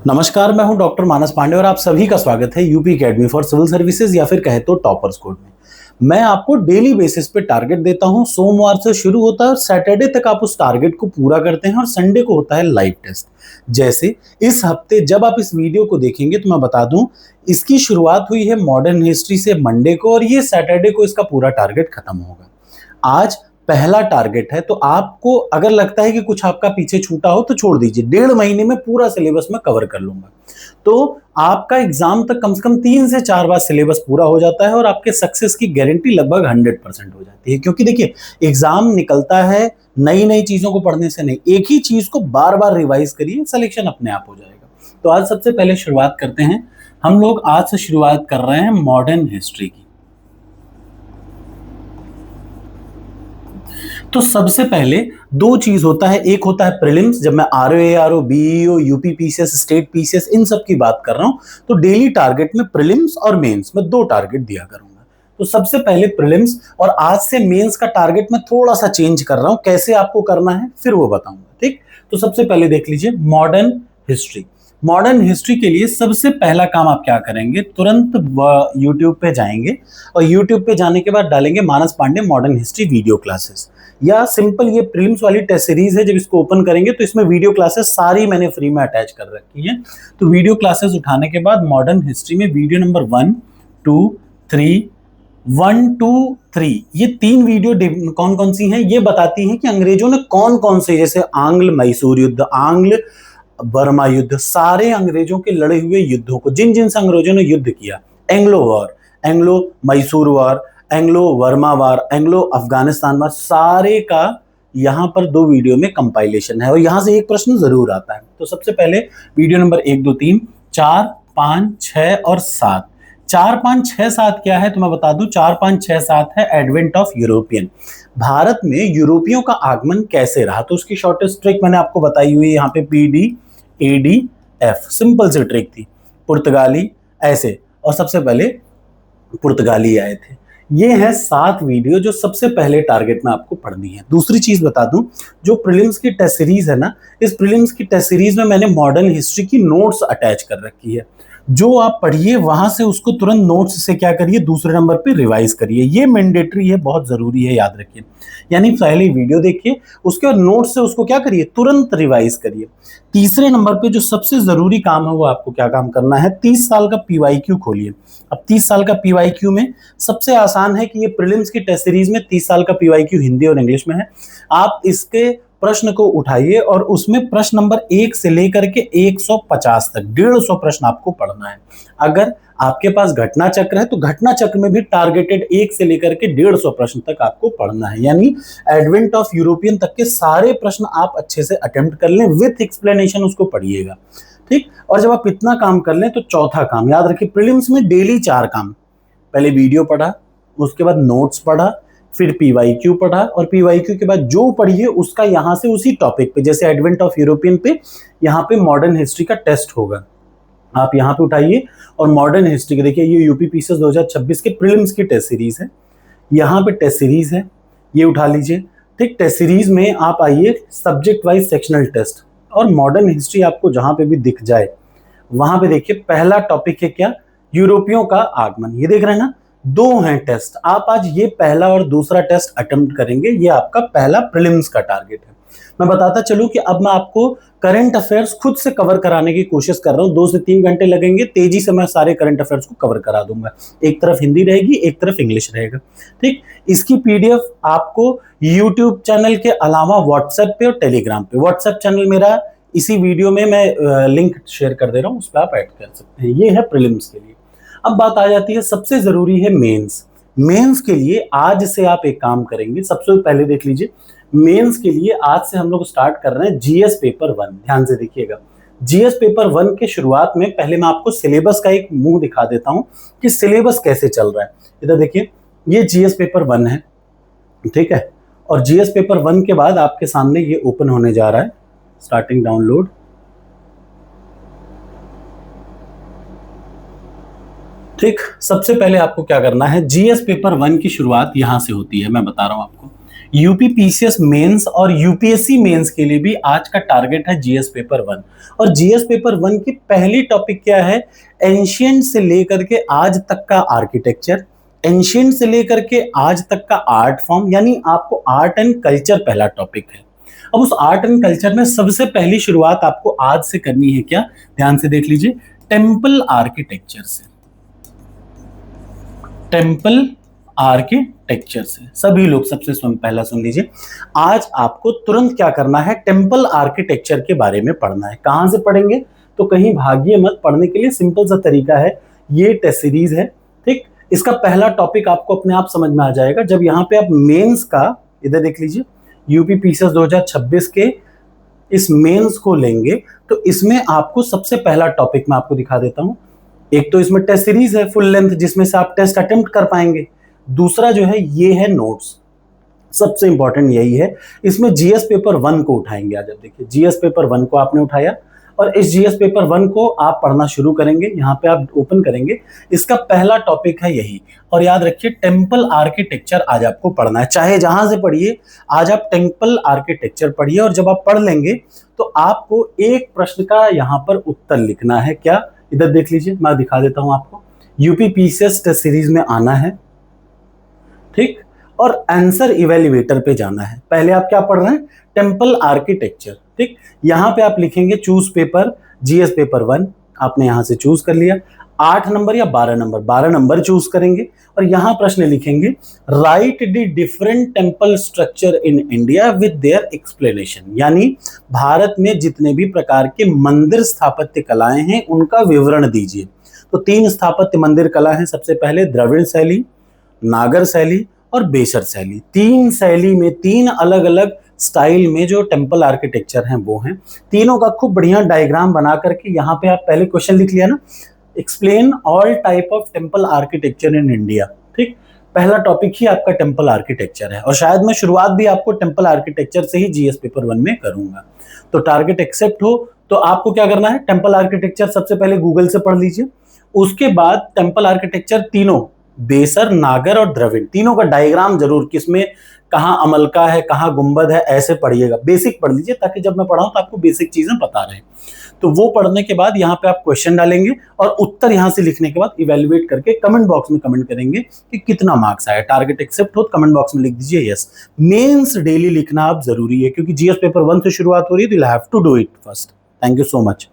नमस्कार, मैं हूं डॉक्टर मानस पांडे और आप सभी का स्वागत है UP academy for civil services या फिर कहे तो टॉपर्स कोड में। मैं आपको डेली बेसिस पे टारगेट देता हूं। सोमवार से शुरू होता है और सैटरडे तक आप उस टारगेट को पूरा करते हैं और संडे को होता है लाइव टेस्ट। जैसे इस हफ्ते जब आप इस वीडियो को देखेंगे तो मैं बता दूं, इसकी शुरुआत हुई है मॉडर्न हिस्ट्री से मंडे को और ये सैटरडे को इसका पूरा टारगेट खत्म होगा। आज पहला टारगेट है, तो आपको अगर लगता है कि कुछ आपका पीछे छूटा हो तो छोड़ दीजिए। 1.5 महीने में पूरा सिलेबस में कवर कर लूंगा, तो आपका एग्जाम तक कम से कम 3 से 4 बार सिलेबस पूरा हो जाता है और आपके सक्सेस की गारंटी लगभग 100% हो जाती है। क्योंकि देखिए, एग्जाम निकलता है नई नई चीजों को पढ़ने से नहीं, एक ही चीज को बार बार रिवाइज करिए, सिलेक्शन अपने आप हो जाएगा। तो आज सबसे पहले शुरुआत करते हैं। हम लोग आज से शुरुआत कर रहे हैं मॉडर्न हिस्ट्री की। तो सबसे पहले दो चीज होता है, एक होता है प्रीलिम्स। जब मैं RO, ARO, BEO, UP PCS, state PCS इन सब की बात कर रहा हूं, तो डेली टारगेट में प्रीलिम्स और मेंस में 2 टारगेट दिया करूंगा। तो सबसे पहले प्रीलिम्स, और आज से मेंस का टारगेट मैं थोड़ा सा चेंज कर रहा हूं। कैसे आपको करना है फिर वो बताऊंगा, ठीक। तो सबसे पहले देख लीजिए मॉडर्न हिस्ट्री। मॉडर्न हिस्ट्री के लिए सबसे पहला काम आप क्या करेंगे, तुरंत यूट्यूब पे जाएंगे और यूट्यूब पे जाने के बाद डालेंगे Manas Pandey modern history video classes, या सिंपल ये प्रीलिम्स वाली टेस्ट सीरीज है। जब इसको ओपन करेंगे तो इसमें वीडियो क्लासेस सारी मैंने फ्री में अटैच कर रखी है। तो वीडियो क्लासेस उठाने के बाद मॉडर्न हिस्ट्री में वीडियो नंबर 1, 2, 3, 1, 2, 3 ये 3 वीडियो कौन कौन सी हैं, ये बताती हैं कि अंग्रेजों ने कौन कौन से, जैसे आंग्ल मैसूर युद्ध, आंग्ल बर्मा युद्ध, सारे अंग्रेजों के लड़े हुए युद्धों को, जिन जिन से अंग्रेजों ने युद्ध किया, Anglo war, Anglo Mysore war, Anglo Burma war, Anglo Afghanistan war, सारे का यहां पर 2 वीडियो में कंपाइलेशन है और यहां से एक प्रश्न जरूर आता है। तो सबसे पहले वीडियो नंबर 1, 2, 3, 4, 5, 6 और 7। 4, 5, 6, 7 क्या है तो मैं बता दूं, 4, 5, 6, 7 है एडवेंट ऑफ यूरोपियन। भारत में यूरोपियों का आगमन कैसे रहा, तो उसकी शॉर्टेस्ट ट्रिक मैंने आपको बताई हुई है यहाँ पे, PDAF, सिंपल सी ट्रिक थी। पुर्तगाली ऐसे, और सबसे पहले पुर्तगाली आए थे। ये है 7 वीडियो जो सबसे पहले टारगेट में आपको पढ़नी है। दूसरी चीज बता दूं, जो प्रीलिम्स की टेस्ट सीरीज है ना, इस प्रीलिम्स की टेस्ट सीरीज में मैंने मॉडर्न हिस्ट्री की नोट्स अटैच कर रखी है। जो आप पढ़िए वहां से उसको तुरंत नोट्स से क्या करिए, दूसरे नंबर पे रिवाइज करिए। ये मैंडेटरी है, बहुत जरूरी है, याद रखिए। यानी पहले वीडियो देखिए, उसके बाद नोट्स से उसको क्या करिए, तुरंत रिवाइज करिए। तीसरे नंबर पे जो सबसे जरूरी काम है वो आपको क्या काम करना है, 30 साल का पीवाईक्यू खोलिए। अब 30 साल का पीवाईक्यू में सबसे आसान है कि ये प्रीलिम्स की टेस्ट सीरीज में 30 साल का पीवाईक्यू हिंदी और इंग्लिश में है। आप इसके प्रश्न को उठाइए और उसमें प्रश्न नंबर 1 से लेकर के 150 तक 150 प्रश्न आपको पढ़ना है। अगर आपके पास घटना चक्र है तो घटना चक्र में भी टारगेटेड 1 से लेकर के 150 प्रश्न तक आपको पढ़ना है। यानी एडवेंट ऑफ यूरोपियन तक के सारे प्रश्न आप अच्छे से अटेम्प्ट कर लें, विथ एक्सप्लेनेशन उसको पढ़िएगा, ठीक। और जब आप इतना काम कर लें तो चौथा काम याद रखिए, प्रीलिम्स में डेली 4 काम। पहले वीडियो पढ़ा, उसके बाद नोट्स पढ़ा, फिर पीवाईक्यू पढ़ा, और पीवाईक्यू के बाद जो पढ़िए उसका यहां से उसी टॉपिक पे, जैसे एडवेंट ऑफ यूरोपियन पे यहाँ पे मॉडर्न हिस्ट्री का टेस्ट होगा, आप यहाँ पे उठाइए और मॉडर्न हिस्ट्री के देखिए, ये यूपी पीसीएस 2026 के प्रीलिम्स की टेस्ट सीरीज है। यहाँ पे टेस्ट सीरीज है, ये उठा लीजिए, ठीक। टेस्ट सीरीज में आप आइए, सब्जेक्ट वाइज सेक्शनल टेस्ट, और मॉडर्न हिस्ट्री आपको जहां पे भी दिख जाए वहां पे देखिए, पहला टॉपिक है क्या, यूरोपियों का आगमन। ये देख रहे हैं ना, 2 हैं टेस्ट। आप आज ये पहला और दूसरा टेस्ट अटेम्प्ट करेंगे, ये आपका पहला प्रीलिम्स का टारगेट है। मैं बताता चलूं कि अब मैं आपको करंट अफेयर्स खुद से कवर कराने की कोशिश कर रहा हूं। 2 से 3 घंटे लगेंगे, तेजी से मैं सारे करंट अफेयर्स को कवर करा दूंगा। एक तरफ हिंदी रहेगी, एक तरफ इंग्लिश रहेगा, ठीक। इसकी पीडीएफ आपको यूट्यूब चैनल के अलावा व्हाट्सएप पे और टेलीग्राम पे, व्हाट्सएप चैनल मेरा इसी वीडियो में मैं लिंक शेयर कर दे रहा हूं, उस पर आप ऐड कर सकते हैं। ये है प्रीलिम्स के लिए। अब बात आ जाती है, सबसे जरूरी है मेंस। मेंस के लिए आज से आप एक काम करेंगे, सबसे पहले देख लीजिए, मेंस के लिए आज से हम लोग स्टार्ट कर रहे हैं जीएस पेपर 1। ध्यान से देखिएगा, जीएस पेपर 1 के शुरुआत में पहले मैं आपको सिलेबस का एक मुंह दिखा देता हूं कि सिलेबस कैसे चल रहा है। इधर देखिए, ये जीएस पेपर 1 है, ठीक है। और जीएस पेपर 1 के बाद आपके सामने ये ओपन होने जा रहा है, स्टार्टिंग डाउनलोड। ठीक, सबसे पहले आपको क्या करना है, जीएस पेपर 1 की शुरुआत यहां से होती है, मैं बता रहा हूं आपको। यूपीपीसीएस मेंस और यूपीएससी मेंस के लिए भी आज का टारगेट है जीएस पेपर 1। और जीएस पेपर 1 की पहली टॉपिक क्या है? एंशिएंट से लेकर के आज तक का आर्किटेक्चर, एंशिएंट से लेकर के आज तक का आर्ट फॉर्म, यानी आपको आर्ट एंड कल्चर पहला टॉपिक है। अब उस आर्ट एंड कल्चर में सबसे पहली शुरुआत आपको आज से करनी है। क्या? ध्यान से देख लीजिए, टेम्पल आर्किटेक्चर से। टेम्पल आर्किटेक्चर से सभी लोग सबसे पहला सुन लीजिए। आज आपको तुरंत क्या करना है? टेम्पल आर्किटेक्चर के बारे में पढ़ना है। कहां से पढ़ेंगे? तो कहीं भागिए मत, पढ़ने के लिए सिंपल सा तरीका है, ये टेस्ट सीरीज है, ठीक। इसका पहला टॉपिक आपको अपने आप समझ में आ जाएगा जब यहां पे आप मेंस का, इधर देख लीजिए, यूपीपीसीएस 2026 के इस मेंस को लेंगे तो इसमें आपको सबसे पहला टॉपिक मैं आपको दिखा देता हूं। एक तो इसमें टेस्ट सीरीज है फुल लेंथ जिसमें से आप टेस्ट अटेम्प्ट कर पाएंगे। दूसरा जो है ये है नोट्स, सबसे इंपॉर्टेंट यही है। इसमें जीएस पेपर 1 को उठाएंगे। आज आप देखिए, जीएस पेपर 1 को आपने उठाया और इस जीएस पेपर 1 को आप पढ़ना शुरू करेंगे। यहाँ पे आप ओपन करेंगे, इसका पहला टॉपिक है यही। और याद रखिए, टेम्पल आर्किटेक्चर आज आपको पढ़ना है, चाहे जहां से पढ़िए। आज आप टेम्पल आर्किटेक्चर पढ़िए और जब आप पढ़ लेंगे तो आपको एक प्रश्न का यहाँ पर उत्तर लिखना है। क्या? इधर देख लीजिए, मैं दिखा देता हूं आपको। यूपीपीसीएस टेस्ट सीरीज में आना है, ठीक, और आंसर इवेल्युएटर पे जाना है। पहले आप क्या पढ़ रहे हैं? टेम्पल आर्किटेक्चर, ठीक। यहां पे आप लिखेंगे चूज पेपर, जीएस पेपर 1 आपने यहां से चूज कर लिया। 8 नंबर या 12 नंबर, 12 नंबर चूज करेंगे और यहां प्रश्न लिखेंगे, right the different temple structure in India with their explanation. यानी भारत में जितने भी प्रकार के मंदिर स्थापत्य कलाएं हैं उनका विवरण दीजिए। तो 3 स्थापत्य मंदिर कला है। सबसे पहले द्रविड़ शैली, नागर शैली और बेसर शैली। 3 शैली में 3 अलग अलग स्टाइल में जो टेम्पल आर्किटेक्चर हैं वो हैं। तीनों का खूब बढ़िया डायग्राम बना करके यहाँ पे आप पहले क्वेश्चन लिख लिया ना, explain all type of temple architecture in India, ठीक। पहला टॉपिक ही आपका टेम्पल आर्किटेक्चर है और शायद मैं शुरुआत भी आपको टेम्पल आर्किटेक्चर से ही जीएस पेपर 1 में करूंगा। तो टारगेट एक्सेप्ट हो तो आपको क्या करना है? टेम्पल आर्किटेक्चर सबसे पहले गूगल से पढ़ लीजिए। उसके बाद टेम्पल आर्किटेक्चर तीनों, बेसर, नागर और द्रविड़, तीनों का डायग्राम जरूर, किसमें कहां अमलका है, कहां गुंबद है, ऐसे पढ़िएगा। बेसिक पढ़ लीजिए ताकि जब मैं पढ़ाऊं तो आपको बेसिक चीजें पता रहे। तो वो पढ़ने के बाद यहाँ पे आप क्वेश्चन डालेंगे और उत्तर यहां से लिखने के बाद इवेल्युएट करके कमेंट बॉक्स में कमेंट करेंगे कि कितना मार्क्स आया। टारगेट एक्सेप्ट हो तो कमेंट बॉक्स में लिख दीजिए यस। मेंस डेली लिखना आप जरूरी है क्योंकि जीएस पेपर 1 से शुरुआत हो रही है, तो you have to do it first. Thank you so much.